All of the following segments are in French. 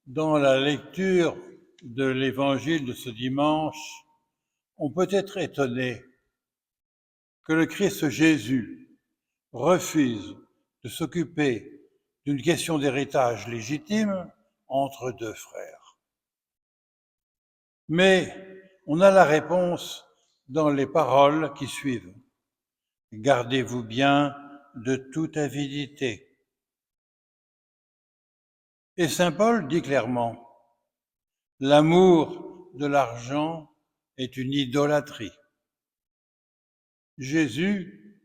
Dans la lecture de l'évangile de ce dimanche, on peut être étonné que le Christ Jésus refuse de s'occuper d'une question d'héritage légitime entre deux frères. Mais on a la réponse dans les paroles qui suivent. Gardez-vous bien de toute avidité. Et saint Paul dit clairement, l'amour de l'argent est une idolâtrie. Jésus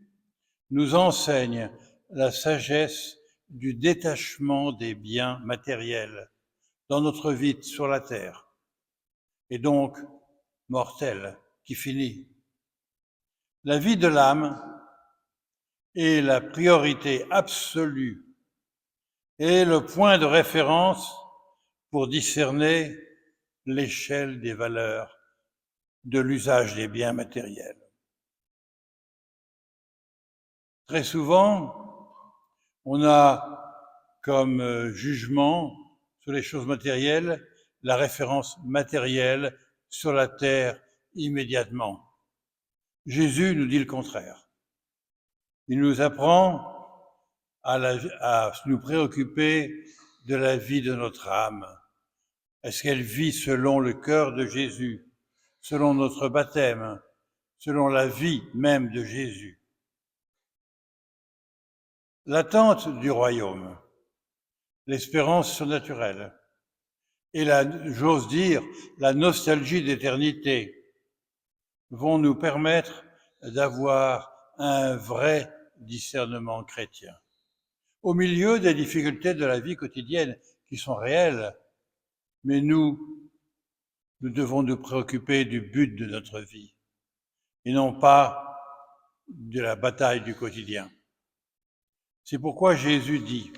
nous enseigne la sagesse du détachement des biens matériels dans notre vie sur la terre, et donc mortelle, qui finit. La vie de l'âme est la priorité absolue et le point de référence pour discerner l'échelle des valeurs de l'usage des biens matériels. Très souvent, on a comme jugement sur les choses matérielles la référence matérielle sur la terre immédiatement. Jésus nous dit le contraire. Il nous apprend à nous préoccuper de la vie de notre âme. Est-ce qu'elle vit selon le cœur de Jésus, selon notre baptême, selon la vie même de Jésus? L'attente du royaume, l'espérance surnaturelle et j'ose dire, la nostalgie d'éternité vont nous permettre d'avoir un vrai discernement chrétien. Au milieu des difficultés de la vie quotidienne qui sont réelles, mais nous devons nous préoccuper du but de notre vie et non pas de la bataille du quotidien. C'est pourquoi Jésus dit,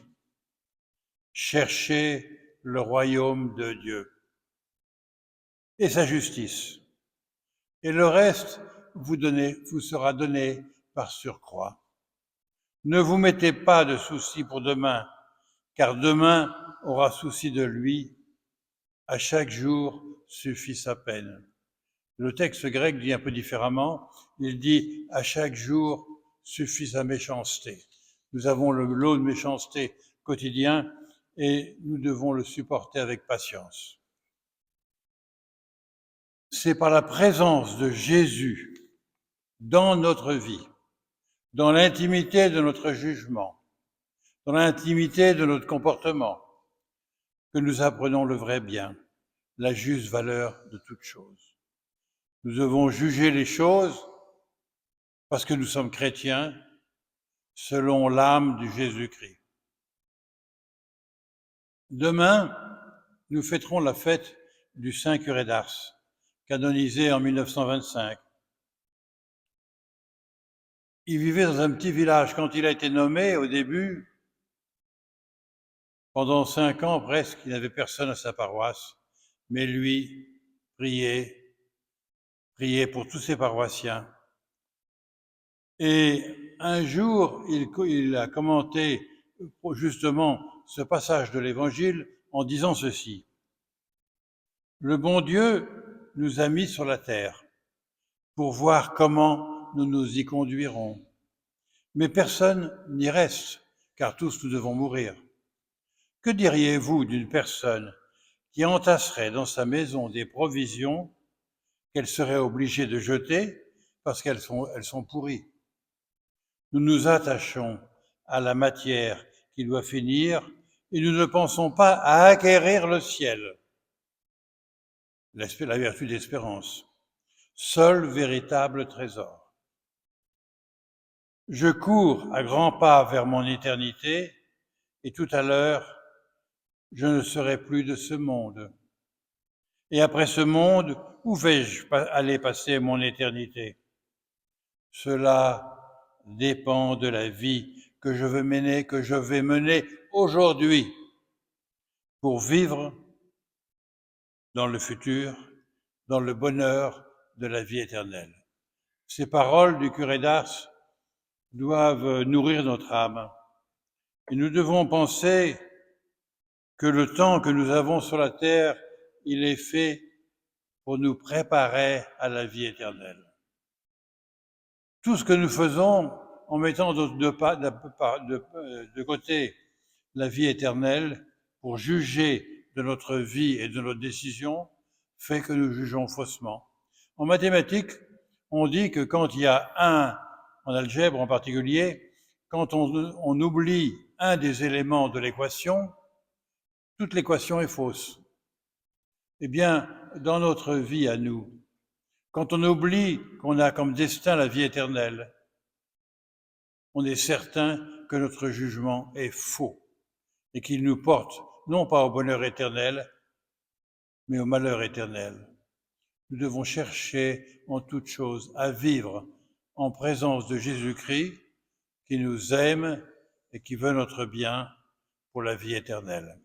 cherchez le royaume de Dieu et sa justice, et le reste vous sera donné par surcroît. Ne vous mettez pas de soucis pour demain, car demain aura souci de lui. À chaque jour suffit sa peine. Le texte grec dit un peu différemment, il dit « à chaque jour suffit sa méchanceté ». Nous avons le lot de méchanceté quotidien et nous devons le supporter avec patience. C'est par la présence de Jésus dans notre vie, dans l'intimité de notre jugement, dans l'intimité de notre comportement, que nous apprenons le vrai bien, la juste valeur de toute chose. Nous devons juger les choses parce que nous sommes chrétiens selon l'âme du Jésus-Christ. Demain, nous fêterons la fête du Saint Curé d'Ars, canonisé en 1925. Il vivait dans un petit village. Quand il a été nommé, au début, pendant 5 ans presque, il n'avait personne à sa paroisse, mais lui priait pour tous ses paroissiens. Et un jour, il a commenté justement ce passage de l'Évangile en disant ceci. Le bon Dieu nous a mis sur la terre pour voir comment nous nous y conduirons. Mais personne n'y reste, car tous nous devons mourir. Que diriez-vous d'une personne qui entasserait dans sa maison des provisions qu'elle serait obligée de jeter parce qu'elles sont pourries? Nous nous attachons à la matière qui doit finir et nous ne pensons pas à acquérir le ciel, la vertu d'espérance, seul véritable trésor. Je cours à grands pas vers mon éternité et tout à l'heure, je ne serai plus de ce monde. Et après ce monde, où vais-je aller passer mon éternité? Cela dépend de la vie que je vais mener aujourd'hui pour vivre dans le futur, dans le bonheur de la vie éternelle. Ces paroles du curé d'Ars doivent nourrir notre âme. Et nous devons penser que le temps que nous avons sur la terre, il est fait pour nous préparer à la vie éternelle. Tout ce que nous faisons en mettant de côté la vie éternelle pour juger de notre vie et de nos décisions fait que nous jugeons faussement. En mathématiques, on dit que quand il y a en algèbre en particulier, quand on oublie un des éléments de l'équation, toute l'équation est fausse. Eh bien, dans notre vie à nous, quand on oublie qu'on a comme destin la vie éternelle, on est certain que notre jugement est faux et qu'il nous porte non pas au bonheur éternel, mais au malheur éternel. Nous devons chercher en toute chose à vivre en présence de Jésus-Christ qui nous aime et qui veut notre bien pour la vie éternelle.